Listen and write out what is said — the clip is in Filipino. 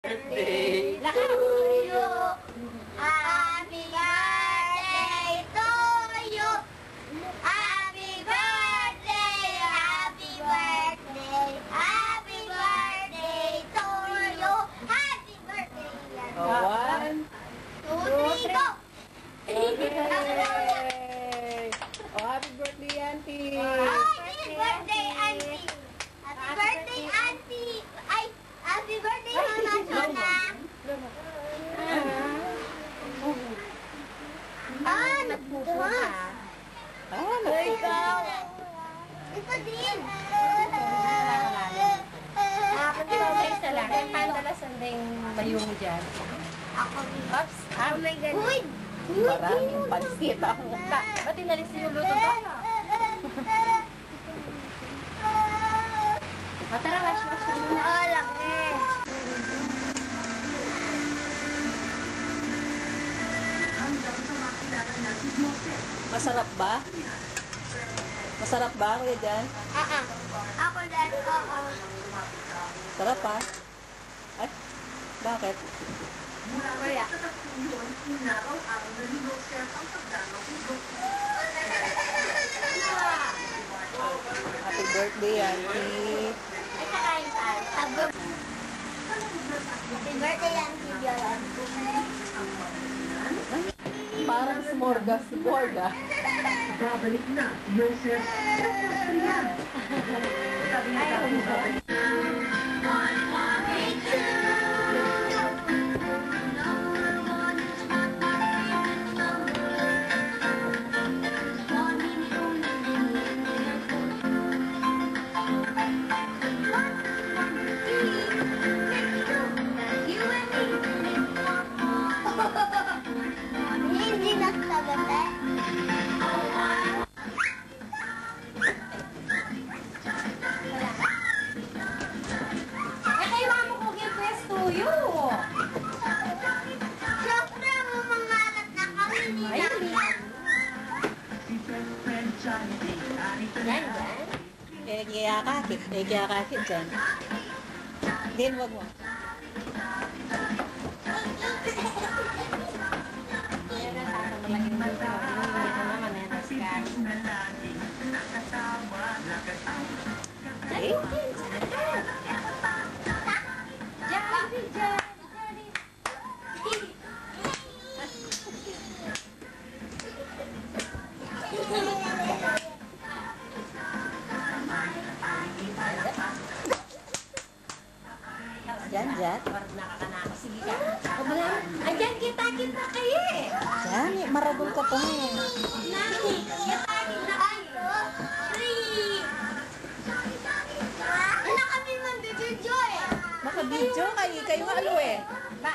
birthday to you. Happy birthday to you. Happy birthday, happy birthday, happy birthday to you. Happy birthday. One, 2, 3, go. Yay! Oh, happy birthday, Auntie! Happy birthday, Auntie. Happy birthday, Auntie. Ay, happy birthday, Mama Chona. Nagbubukas. Ikaw! Ito din. Isa lang. Pandalasan din bayong dyan. Ako din. Oops. Oh my God. Uy! Maraming pansit ako. Ba't inalis niyo yung luto ba? Tara, wash muna. Oh, laki. Masarap ba? Masarap ba, Kuya Jan? Ako din. Oo. Sarap pa? Ay, bakit? Kuya. Happy birthday, Auntie! Ay, kakain tayo. Happy birthday, Auntie Viola. Parang smorgasbord, ah. Babalik na, Yosef. Hindi nagsagot eh. Kailangan mo kong give best to you. Siyempre, mamangalat na kami nila. Yan. Kaya kakit dyan. Din, wag mo. Yan ang tatangalagin mo. Ito naman yan. Okay? Jan, Jan. Nakakanaka. Sige ka. Ayan, kita kayo eh. Jan, maragol ka po eh. Nani, kita kayo. 3. Ano kami man, bibidyo eh. Naka-video kayo nga alo eh. Ba?